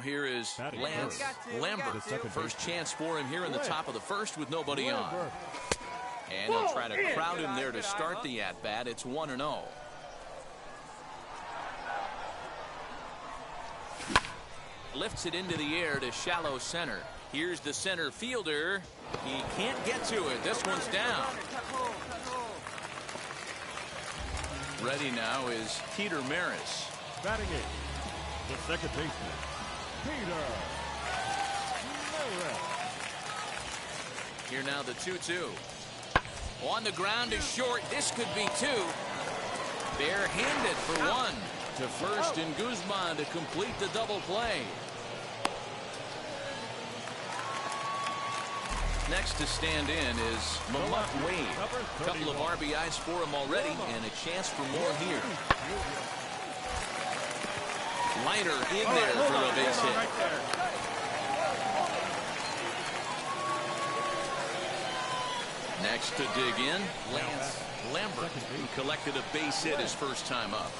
here is Lambert. First chance for him here in the top of the first with nobody on. And he'll try to crowd him there to start the at-bat. It's 1-0. Lifts it into the air to shallow center. Here's the center fielder. He can't get to it. This one's down. Ready now is Peter Maris. Batting eighth, the second baseman, Peter Maris. Here now the 2-2. On the ground to short. This could be two. Barehanded for one. To first and Guzman to complete the double play. Next to stand in is Mamat Wade. A couple of RBIs for him already and a chance for more here. Liner in there for a base hit. Next to dig in, Lambert, who collected a base hit his first time up.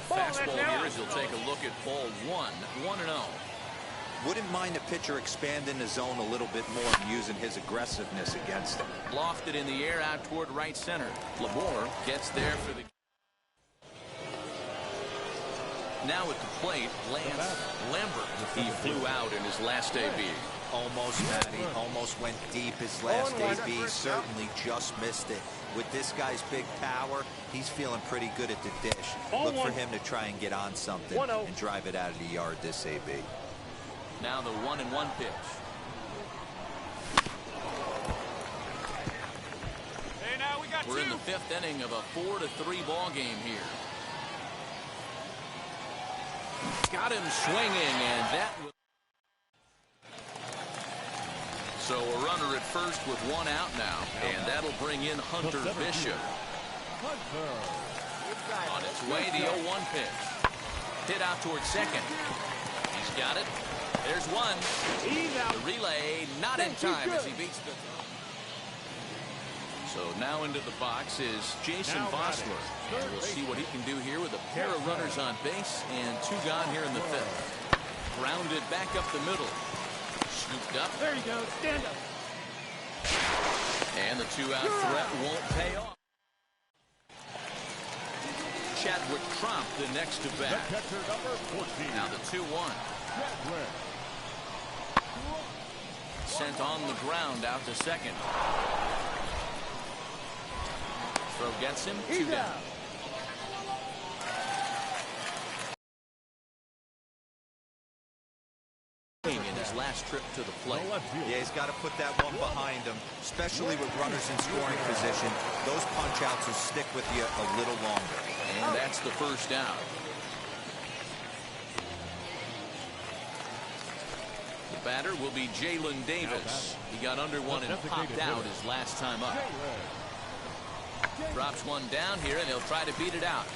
A fastball here as he'll take a look at ball one, 1-0. Wouldn't mind the pitcher expanding the zone a little bit more and using his aggressiveness against him. Lofted in the air out toward right center. Lamore gets there for the... Now at the plate, Lambert. He flew out in his last AB. Almost, Matty. Almost went deep his last AB. Certainly just missed it. With this guy's big power, he's feeling pretty good at the dish. Look for him to try and get on something and drive it out of the yard this AB. Now the 1-1 pitch. Hey, now we got We're in the fifth inning of a 4-3 ball game here. Got him swinging, and that was... So a runner at first with one out now, and that'll bring in Hunter Bishop. On its way, the 0-1 pitch. Hit out towards second. He's got it. There's one. The relay not in time as he beats the... So now into the box is Jason Vossler. And we'll see what he can do here with a pair of runners on base and two gone here in the fifth. Grounded back up the middle. Scooped up. There you go. Stand up. And the two-out threat won't pay off. Chadwick Tromp the next to bat. Now the 2-1. Sent on the ground out to second. Throw gets him, two down. In his last trip to the plate. Yeah, he's got to put that one behind him, especially with runners in scoring position. Those punch outs will stick with you a little longer. And that's the first out. The batter will be Jalen Davis. He got under one and popped out his last time up. Drops one down here, and he'll try to beat it out.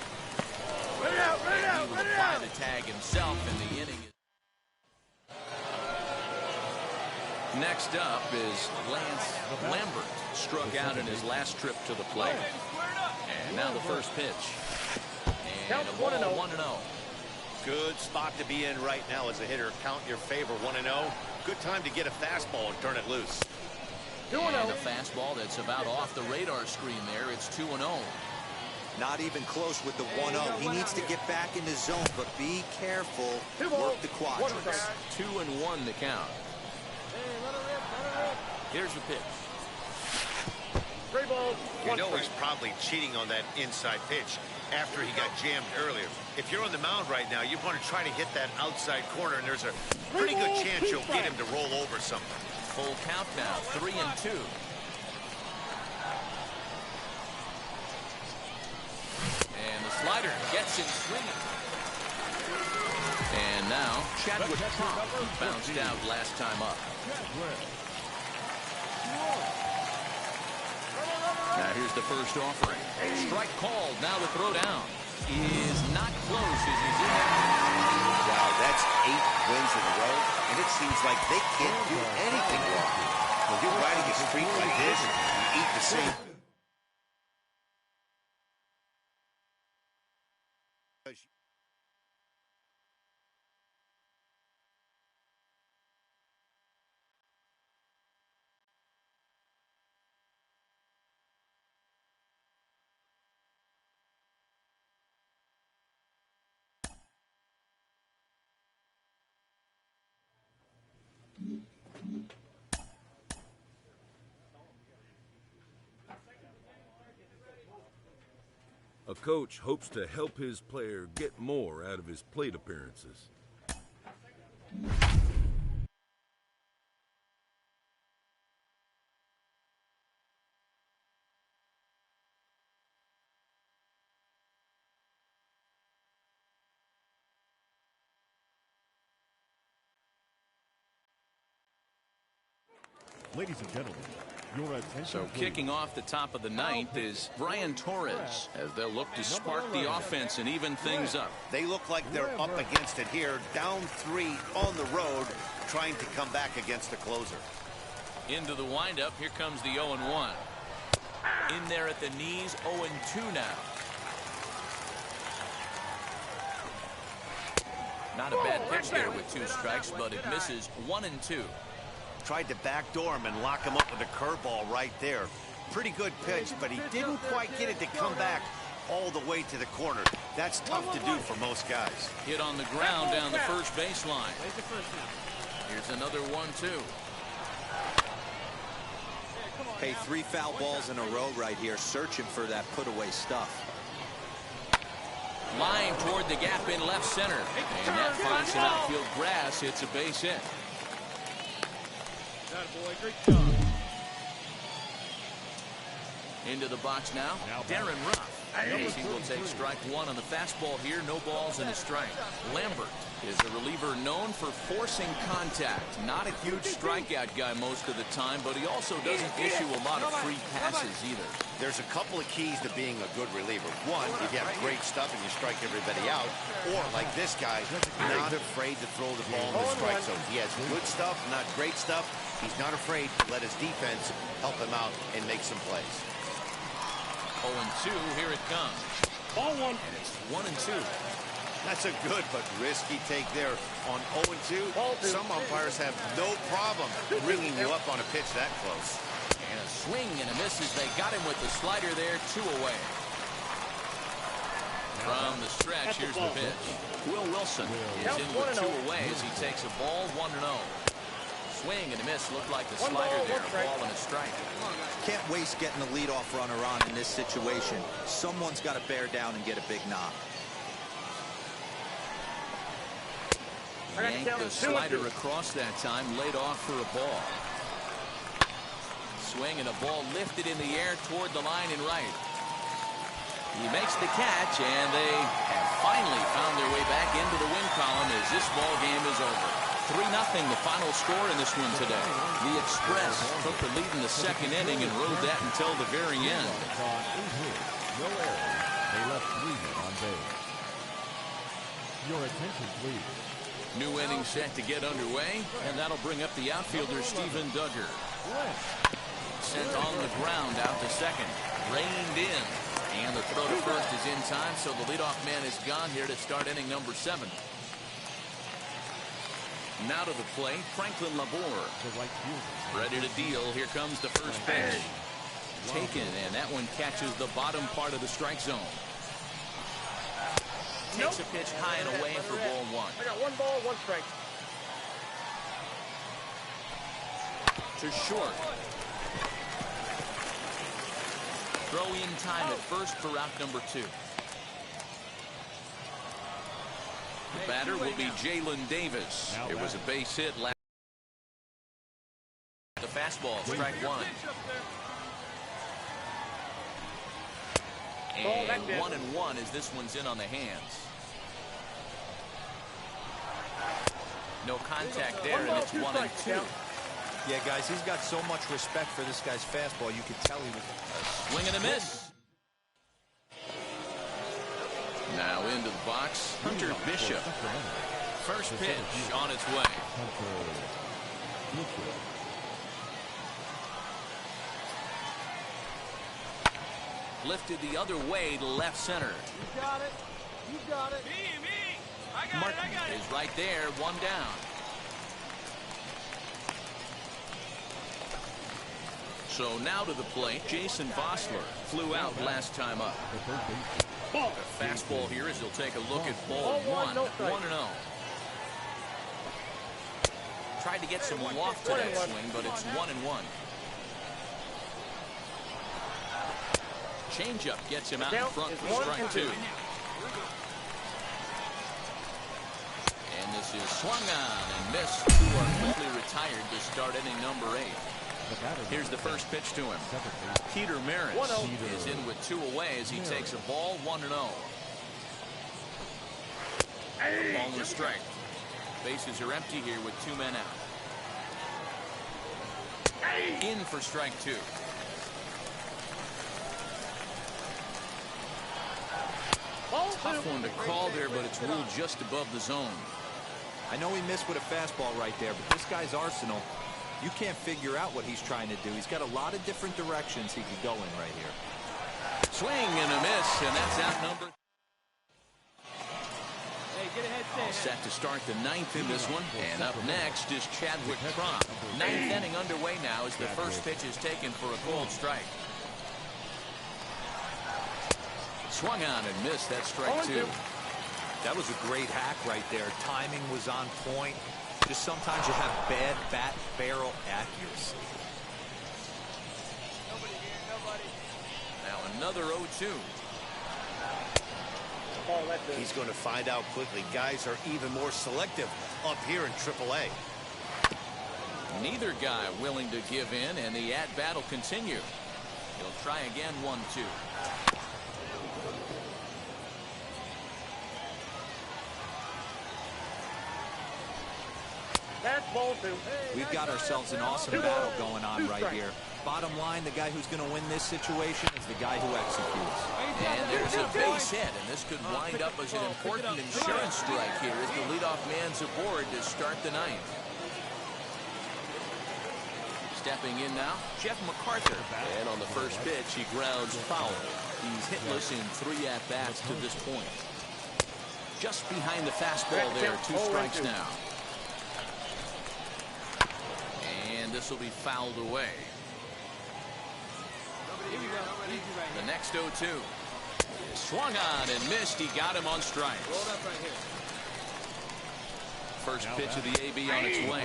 And he will apply the tag himself, and the inning is... Next up is Lambert. Struck out in his last trip to the plate. And now the first pitch. And a ball 1-0. Good spot to be in right now as a hitter. Count your favor, 1-0. Good time to get a fastball and turn it loose. And a fastball that's about off the radar screen there. It's 2-0. Not even close with the 1-0. He needs to get back in the zone, but be careful. Work the quadrants. 2-1 to count. Here's the pitch. You know he's probably cheating on that inside pitch after he got jammed earlier. If you're on the mound right now, you want to try to hit that outside corner, and there's a pretty good chance you'll get him to roll over something. Full count now, 3-2. And the slider gets him swinging. And now Chadwick Tromp bounced out last time up. Now here's the first offering. Strike called. Now the throw down is not close as he's in. Wow, that's 8 wins in a row, and it seems like they can't do anything wrong. When you're riding a streak like this, you eat the same. coach hopes to help his player get more out of his plate appearances. Ladies and gentlemen, your attention. So please. kicking off the top of the ninth is Brian Torres, as they'll look to spark the offense and even things up. They look like they're up against it here, down 3 on the road, trying to come back against the closer. Into the windup, here comes the 0-1. In there at the knees, 0-2 now. Not a bad pitch there with 2 strikes, but it misses 1-2. Tried to backdoor him and lock him up with a curveball right there. Pretty good pitch, but he didn't quite get it to come back all the way to the corner. That's tough to do for most guys. Hit on the ground down the first baseline. Here's another 1-2. Hey, 3 foul balls in a row right here, searching for that put-away stuff. Line toward the gap in left center. And that finds some outfield grass. It's a base hit. Into the box now, Darren Ruff. He will take strike 1 on the fastball here. No balls and a strike. Lambert is a reliever known for forcing contact. Not a huge strikeout guy most of the time, but he also doesn't issue a lot of free passes either. There's a couple of keys to being a good reliever. One, you get great stuff and you strike everybody out. Or, like this guy, not afraid to throw the ball in the strike zone. He has good stuff, not great stuff. He's not afraid to let his defense help him out and make some plays. 0-2, here it comes. Ball 1. And it's 1-2. That's a good but risky take there on 0-2. Some umpires have no problem ringing you up on a pitch that close. And a swing and a miss as they got him with the slider there, 2 away. From the stretch, here's the pitch. Will Wilson is in with 2 away as he takes a ball, 1-0. Swing and a miss. Looked like the slider there, a ball and a strike. Can't waste getting the leadoff runner on in this situation. Someone's got to bear down and get a big knock. Yanked the slider across that time, laid off for a ball. Swing and a ball lifted in the air toward the line and right. He makes the catch, and they have finally found their way back into the win column as this ball game is over. 3-0 the final score in this one today. The Express took the lead in the second inning and rode that until the very end. No errors. They left 3 men on base. Your attention, please. New inning set to get underway, and that'll bring up the outfielder Stephen Duggar. Sent on the ground out to second. Reined in. And the throw to first is in time, so the leadoff man is gone here to start inning number 7. Now to the plate, Franklin Labor. Ready to deal. Here comes the first pitch. Taken, and that one catches the bottom part of the strike zone. Takes a pitch high and away for ball 1. I got 1 ball, 1 strike. To short. Throw in time at first for out number 2. The batter will be Jalen Davis. It was a base hit last. The fastball, strike 1. And 1-1 as this one's in on the hands. No contact there, and it's 1-2. Yeah, guys, he's got so much respect for this guy's fastball. You could tell he was a swing and a miss. Now into the box, Hunter Bishop. First pitch on its way. Lifted the other way to left center. You got it. You got it. Me. I got Martin it. is right there, 1 down. So now to the plate, Jason Vossler flew out last time up. The fastball here as he'll take a look at ball 1, 1-0. Tried to get some loft to that swing, but it's 1-1. Changeup gets him out in front for strike 2. And this is swung on and missed. Two are quickly retired to start inning number 8. Here's the first pitch to him. Peter Maris is in with 2 away as he takes a ball 1-0. Ball and a strike. Bases are empty here with 2 men out. In for strike 2. Tough one to call there, but it's ruled just above the zone. I know he missed with a fastball right there, but this guy's arsenal, you can't figure out what he's trying to do. He's got a lot of different directions he could go in right here. Swing and a miss, and that's out number. All set to start the 9th in this one. And up next is Chadwick Cron. 9th inning underway now as the first pitch is taken for a cold strike. Swung on and missed. That's strike 2. That was a great hack right there. Timing was on point. Just sometimes you have bad bat barrel accuracy. Now another 0-2. He's going to find out quickly. Guys are even more selective up here in AAA. Neither guy willing to give in, and the at-bat will continue. He'll try again 1-2. We've got ourselves an awesome battle going on right here. Bottom line, the guy who's going to win this situation is the guy who executes. And there's a base hit, and this could wind up as an important insurance strike here as the leadoff man's aboard to start the 9th. Stepping in now, Jeff MacArthur. And on the first pitch, he grounds foul. He's hitless in 3 at-bats to this point. Just behind the fastball there, 2 strikes now. And this will be fouled away. The next 0-2. Swung on and missed. He got him on strikes. First pitch of the AB on its way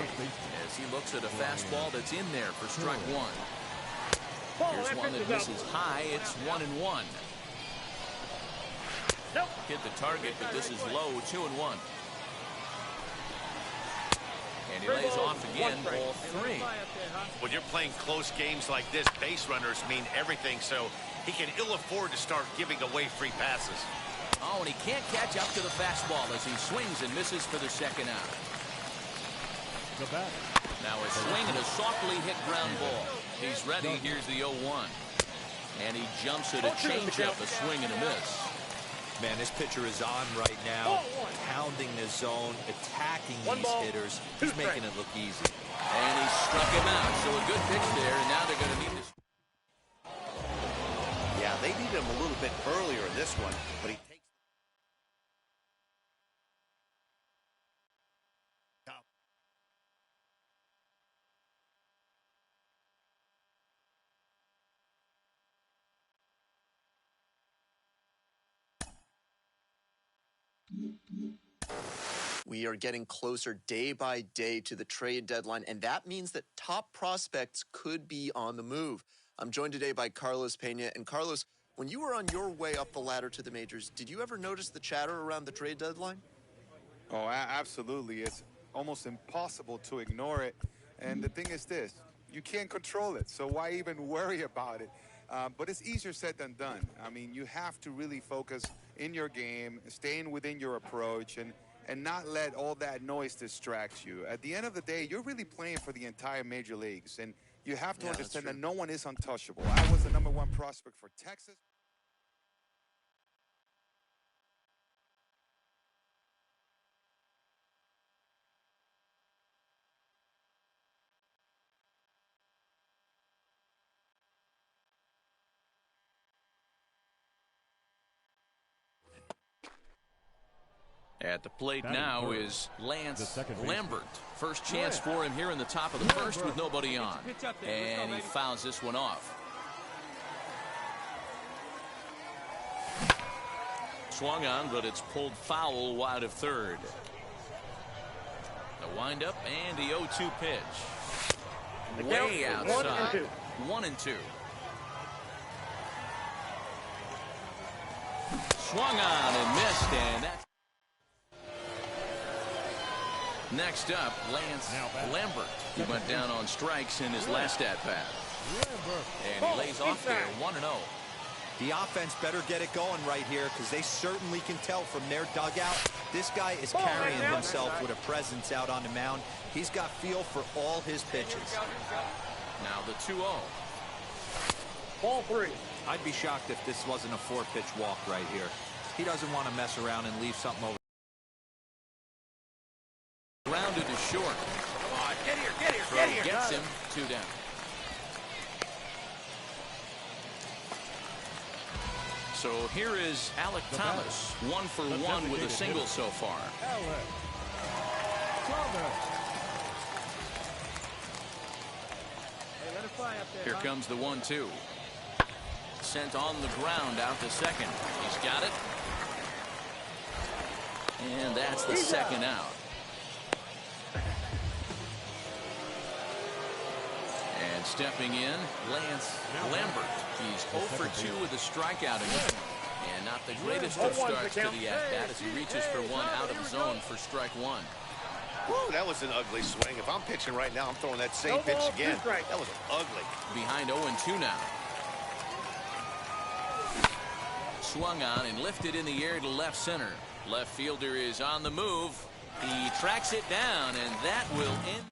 as he looks at a fastball that's in there for strike 1. Here's one that misses high. It's 1-1. Hit the target, but this is low. 2-1. And he lays off again, ball 3. When you're playing close games like this, base runners mean everything, so he can ill afford to start giving away free passes. Oh, and he can't catch up to the fastball as he swings and misses for the second out. Now a swing and a softly hit ground ball. He's ready. Here's the 0-1. And he jumps at a changeup, a swing and a miss. Man, this pitcher is on right now, pounding the zone, attacking these hitters. He's making it look easy. And he struck him out. So a good pitch there, and now they're going to need this. Yeah, they needed him a little bit earlier in this one, but he takes. We are getting closer day by day to the trade deadline, and that means that top prospects could be on the move. I'm joined today by Carlos Pena. And Carlos, when you were on your way up the ladder to the majors, did you ever notice the chatter around the trade deadline? Oh, absolutely. It's almost impossible to ignore it. And the thing is this, you can't control it, so why even worry about it? But it's easier said than done. I mean, you have to really focus in your game, staying within your approach, and not let all that noise distract you. At the end of the day, you're really playing for the entire major leagues, and you have to understand that no one is untouchable. I was the #1 prospect for Texas. At the plate now is Lance Lambert. First chance for him here in the top of the first with nobody on. And he fouls this one off. Swung on, but it's pulled foul wide of third. The windup and the 0-2 pitch. Way outside. 1-2. Swung on and missed, and that's... Next up, Lambert. He went down on strikes in his last at-bat. And he lays off there 1-0. The offense better get it going right here because they certainly can tell from their dugout. This guy is carrying himself with a presence out on the mound. He's got feel for all his pitches. Now the 2-0. Ball 3. I'd be shocked if this wasn't a 4-pitch walk right here. He doesn't want to mess around and leave something over. Grounded to short. Come on, get here, get here, Throw get here. gets him 2 down. So here is Alec Thomas, 1 for 1 with a single so far. Here comes the 1-2. Sent on the ground out to second. He's got it. And that's the second out. And stepping in, Lambert. He's 0 for 2 with a strikeout in this one. And not the greatest of starts to the at-bat as he reaches for one out of the zone for strike 1. Woo, that was an ugly swing. If I'm pitching right now, I'm throwing that same pitch again. That was ugly. Behind 0-2 now. Swung on and lifted in the air to left center. Left fielder is on the move. He tracks it down, and that will end.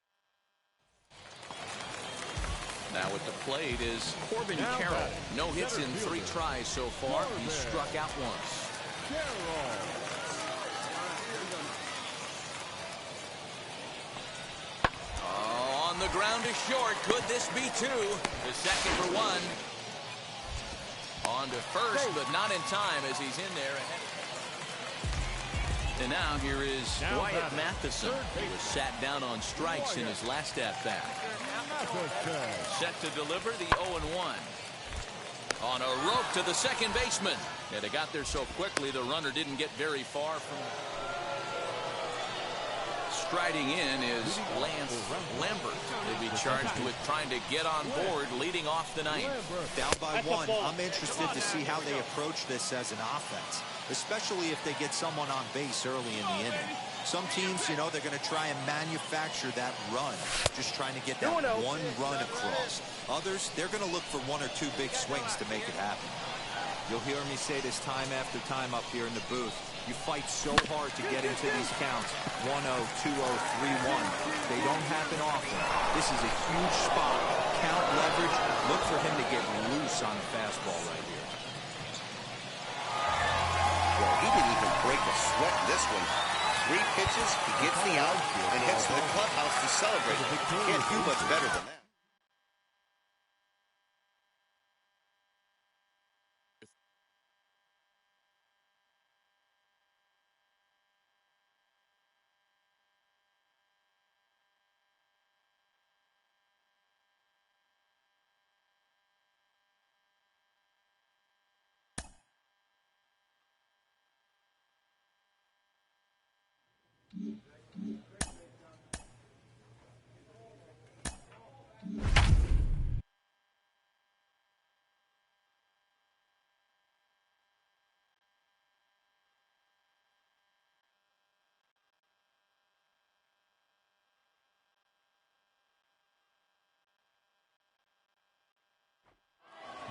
Now at the plate is Corbin Carroll. No hits in 3 tries so far. He's struck out once. Oh, on the ground to short. Could this be 2? The second for 1. On to first, but not in time as he's in there ahead. And now here is Wyatt Matheson. He was sat down on strikes in his last at-bat. Set to deliver the 0-1. On a rope to the second baseman. Yeah, they got there so quickly the runner didn't get very far from. Striding in is Lambert. He'll be charged with trying to get on board leading off the ninth. Down by 1. I'm interested to see how they approach this as an offense, especially if they get someone on base early in the inning. Some teams, you know, they're going to try and manufacture that run, just trying to get that one run across. Others, they're going to look for 1 or 2 big swings to make it happen. You'll hear me say this time after time up here in the booth. You fight so hard to get into these counts. 1-0, 2-0, 3-1. They don't happen often. This is a huge spot. Count leverage. Look for him to get loose on a fastball right here. Well, he didn't even break a sweat in this one. 3 pitches, he gets the out, and heads to the clubhouse to celebrate. Can't do much better than that.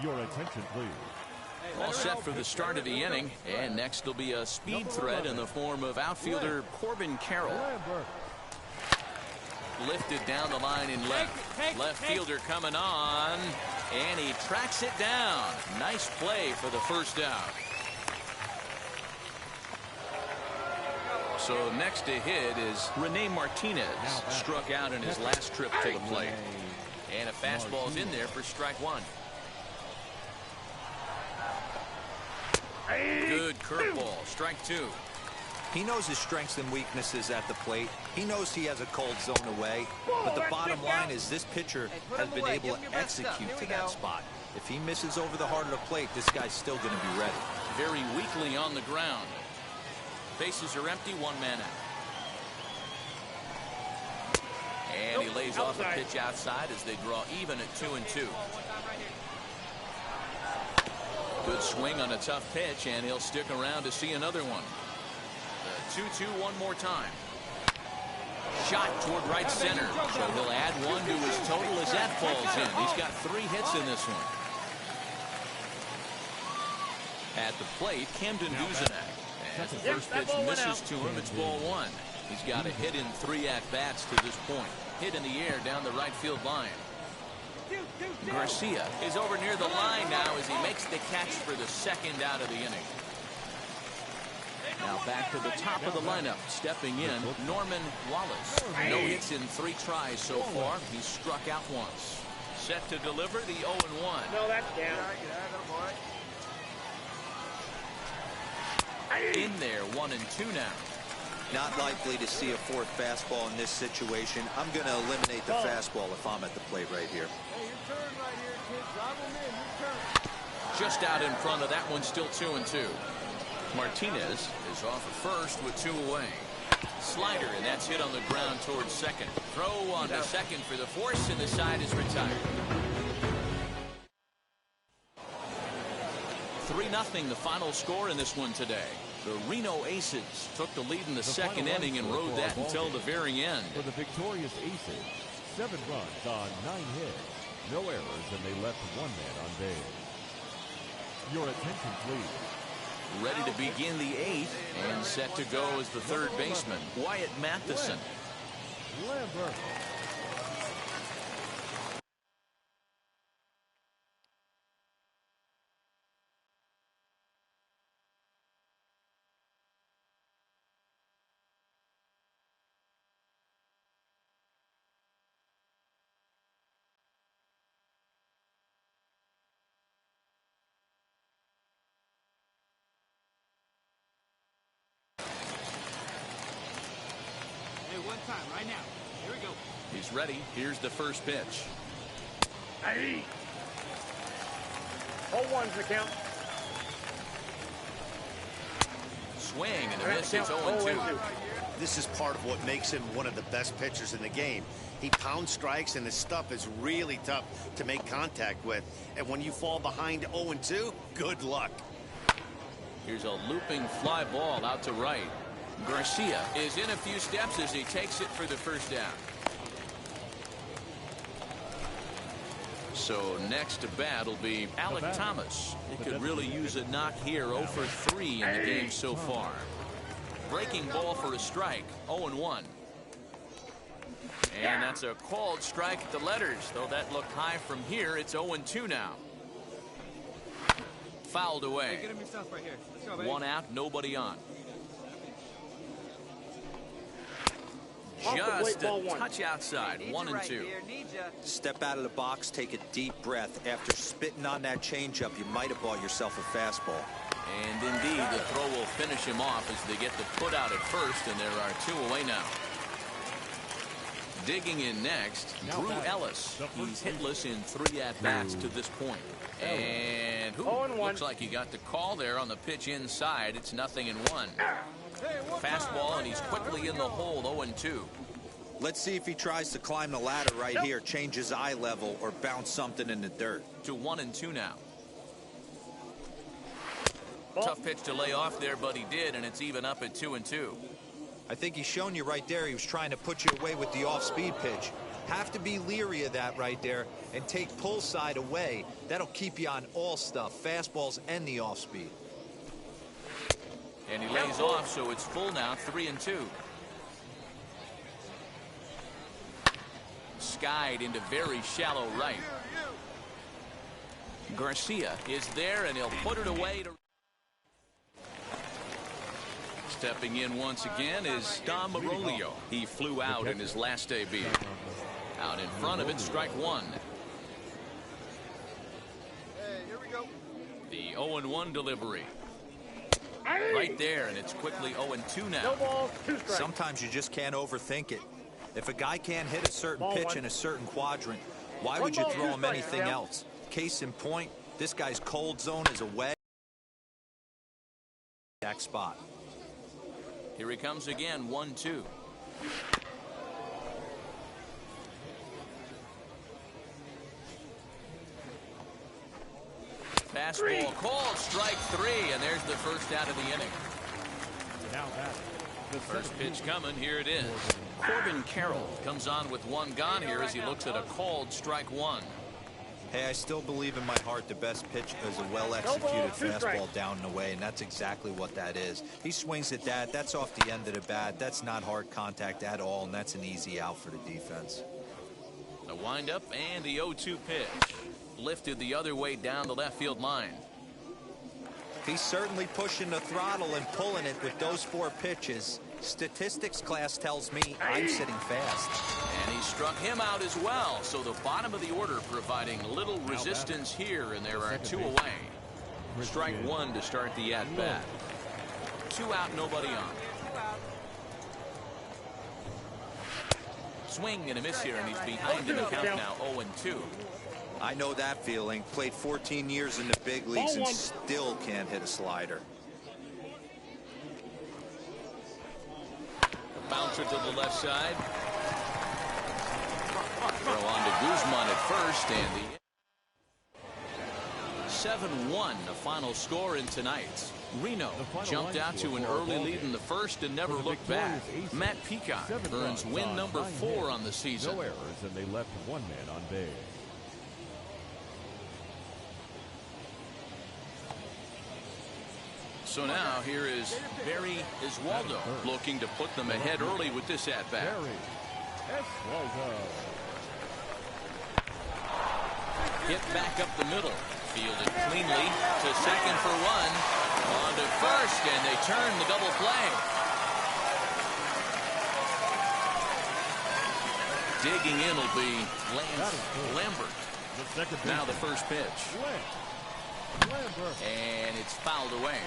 Your attention, please. All set for the start of the inning, and next will be a speed threat in the form of outfielder Corbin Carroll. Lifted down the line in left. Left fielder coming on, and he tracks it down. Nice play for the first out. So next to hit is Rene Martinez. Struck out in his last trip to the plate. And a fastball's in there for strike 1. Good curveball, strike 2. He knows his strengths and weaknesses at the plate. He knows he has a cold zone away. But the bottom line is this pitcher has been able to execute to that spot. If he misses over the heart of the plate, this guy's still going to be ready. Very weakly on the ground. Bases are empty, 1 man out. And he lays off a pitch outside as they draw even at 2-2. Good swing on a tough pitch, and he'll stick around to see another one. The 2-2 one more time. Shot toward right center, so he'll add one to his total as that falls in. He's got 3 hits in this one. At the plate, Camden Duzenak. As the first pitch misses to him, it's ball 1. He's got a hit in 3 at-bats to this point. Hit in the air down the right field line. Garcia is over near the line now as he makes the catch for the second out of the inning. Now back to the top of the lineup. Stepping in, Norman Wallace. No hits in 3 tries so far. He's struck out once. Set to deliver the 0-1. No, that's down. In there, 1-2 now. Not likely to see a 4th fastball in this situation. I'm going to eliminate the fastball if I'm at the plate right here. Hey, your turn right here, kid. Drive him in. Your turn. Just out in front of that one, still 2-2. Martinez is off at first with 2 away. Slider, and that's hit on the ground towards second. Throw on to second for the force, and the side is retired. 3-0 the final score in this one today. The Reno Aces took the lead in the second inning and rode that until the very end. For the victorious Aces, 7 runs on 9 hits, no errors, and they left 1 man on base. Your attention, please. Ready to begin the 8th and set to go as the 3rd baseman, Wyatt Matheson. Lambert. One time, right now. Here we go. He's ready. Here's the first pitch. Hey. 0-1's the count. Swing and a miss. It's 0-2. This is part of what makes him one of the best pitchers in the game. He pounds strikes, and his stuff is really tough to make contact with. And when you fall behind 0-2, good luck. Here's a looping fly ball out to right. Garcia is in a few steps as he takes it for the first down. So next to bat will be Alec Thomas. He could really use a knock here. 0 for 3 in the game so far. Breaking ball for a strike. 0-1. And that's a called strike at the letters. Though that looked high from here, it's 0-2 now. Fouled away. Hey, get him yourself right here. Let's go, baby. 1 out, nobody on. Just a touch outside. 1-2. Step out of the box, take a deep breath. After spitting on that changeup, you might have bought yourself a fastball. And indeed, the throw will finish him off as they get the put out at first, and there are 2 away now. Digging in next, Drew Ellis. He's hitless in 3 at-bats to this point. And looks like he got the call there on the pitch inside. It's 0-1. Fastball, and he's quickly in the hole. 0-2. Let's see if he tries to climb the ladder right here, change his eye level, or bounce something in the dirt. To 1-2 now. Tough pitch to lay off there, but he did, and it's even up at 2-2. I think he's shown you right there he was trying to put you away with the off-speed pitch. Have to be leery of that right there and take pull side away. That'll keep you on all stuff, fastballs and the off-speed. And he lays off, so it's full now, 3-2. Skied into very shallow right. Garcia is there, and he'll put it away. Stepping in once again is Dom Marolio. He flew out in his last debut. Out in front of it, strike 1. Hey, here we go. The 0-1 delivery. Right there, and it's quickly 0-2 now. No balls, 2 strikes. Sometimes you just can't overthink it. If a guy can't hit a certain pitch in a certain quadrant, why would you throw him anything else? Case in point, this guy's cold zone is away. Back spot. Here he comes again, 1-2. Fastball called strike 3, and there's the first out of the inning. Now that the First pitch coming. Here it is. Corbin Carroll comes on with one gone here as he looks at a called strike 1. Hey, I still believe in my heart the best pitch is a well-executed fastball down and away, and that's exactly what that is. He swings at that. That's off the end of the bat. That's not hard contact at all, and that's an easy out for the defense. A windup and the 0-2 pitch. Lifted the other way down the left field line. He's certainly pushing the throttle and pulling it with those 4 pitches. Statistics class tells me I'm sitting fast. And he struck him out as well. So the bottom of the order providing little resistance here, and there are 2 away. Strike 1 to start the at-bat. 2 out, nobody on. Swing and a miss here, and he's behind in the count now, 0-2. I know that feeling. Played 14 years in the big leagues and still can't hit a slider. Bouncer to the left side. Throw on to Guzman at first, and the 7-1, the final score in tonight's. Reno jumped out to an early lead in the first and never looked back. Matt Peacock earns win number 4 on the season. No errors, and they left one man on base. So now here is Barry Iswaldo looking to put them ahead early with this at-bat. Hit back up the middle. Fielded cleanly to second for 1. On to first, and they turn the double play. Digging in will be Lambert. Now the first pitch. And it's fouled away.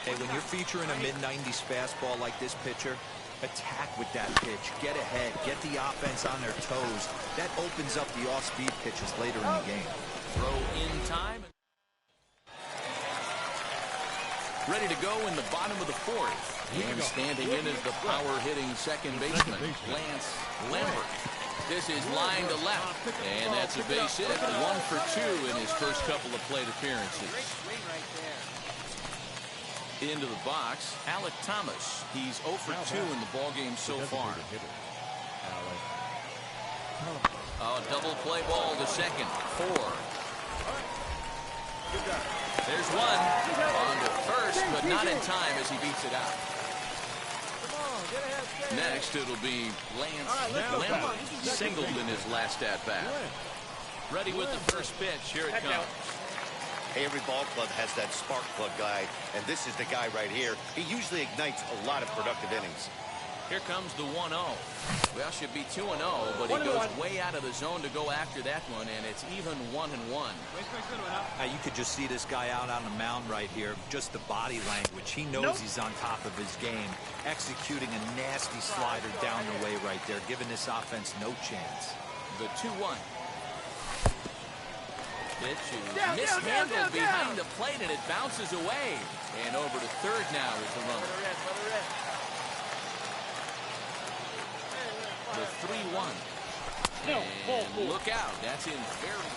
Hey, when you're featuring a mid-90s fastball like this pitcher, attack with that pitch. Get ahead. Get the offense on their toes. That opens up the off-speed pitches later in the game. Throw in time. Ready to go in the bottom of the 4th. And standing in is the power-hitting second baseman, Lance Lambert. This is line to left, and that's a base hit. 1 for 2 in his first couple of plate appearances. Into the box, Alec Thomas. He's 0 for 2 in the ballgame so far. Oh, double play ball to second. 4. There's 1 on to first, but not in time as he beats it out. Next, it'll be Lance Lambert, singled in his last at-bat. Ready with the first pitch. Here it comes. Hey, every ball club has that spark plug guy, and this is the guy right here. He usually ignites a lot of productive innings. Here comes the 1-0. Well, should be 2-0, but he goes way out of the zone to go after that one, and it's even 1-1. You could just see this guy out on the mound right here. Just the body language. He knows he's on top of his game. Executing a nasty slider down the way right there, giving this offense no chance. The 2-1. Pitch is mishandled behind the plate, and it bounces away. And over to third now is the runner. The 3-1. And look out. That's in very...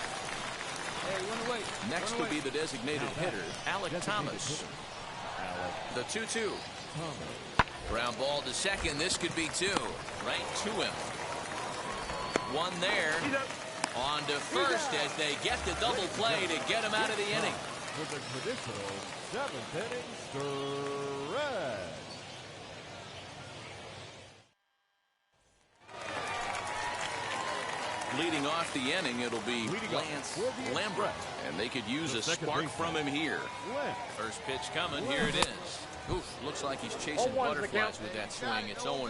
Next will be the designated hitter, Alec Thomas. The 2-2. Ground ball to second. This could be 2. Right to him. 1 there. On to first as they get the double play to get him out of the inning. With the traditional 7th inning stretch. Leading off the inning, it'll be Lance Lambert, and they could use a spark from him here. First pitch coming, here it is. Oof, looks like he's chasing butterflies with that swing. It's 0-1.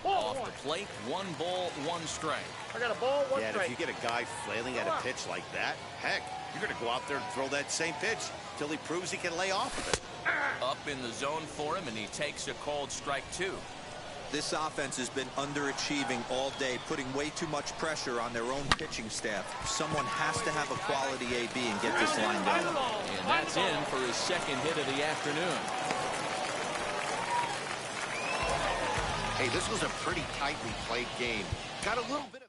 Off the plate, 1 ball, 1 strike. I got a ball, 1 strike. Yeah, if you get a guy flailing at a pitch like that, heck, you're going to go out there and throw that same pitch till he proves he can lay off of it. Up in the zone for him, and he takes a called strike 2. This offense has been underachieving all day, putting way too much pressure on their own pitching staff. Someone has to have a quality AB and get this line going. And that's in for his second hit of the afternoon. Hey, this was a pretty tightly played game. Got a little bit of...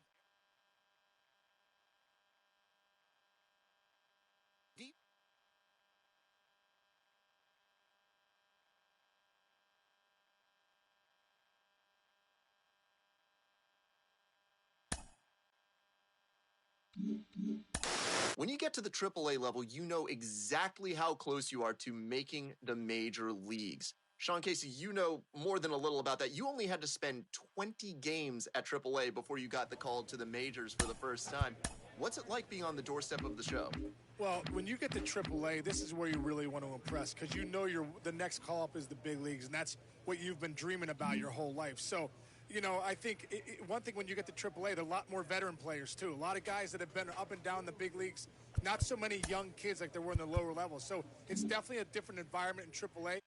When you get to the AAA level, you know exactly how close you are to making the major leagues. Sean Casey, you know more than a little about that. You only had to spend 20 games at AAA before you got the call to the majors for the first time. What's it like being on the doorstep of the show? Well, when you get to AAA, this is where you really want to impress because you know the next call-up is the big leagues, and that's what you've been dreaming about your whole life. So, you know, I think one thing when you get to AAA, there are a lot more veteran players, too. A lot of guys that have been up and down the big leagues, not so many young kids like there were in the lower levels. So it's definitely a different environment in AAA.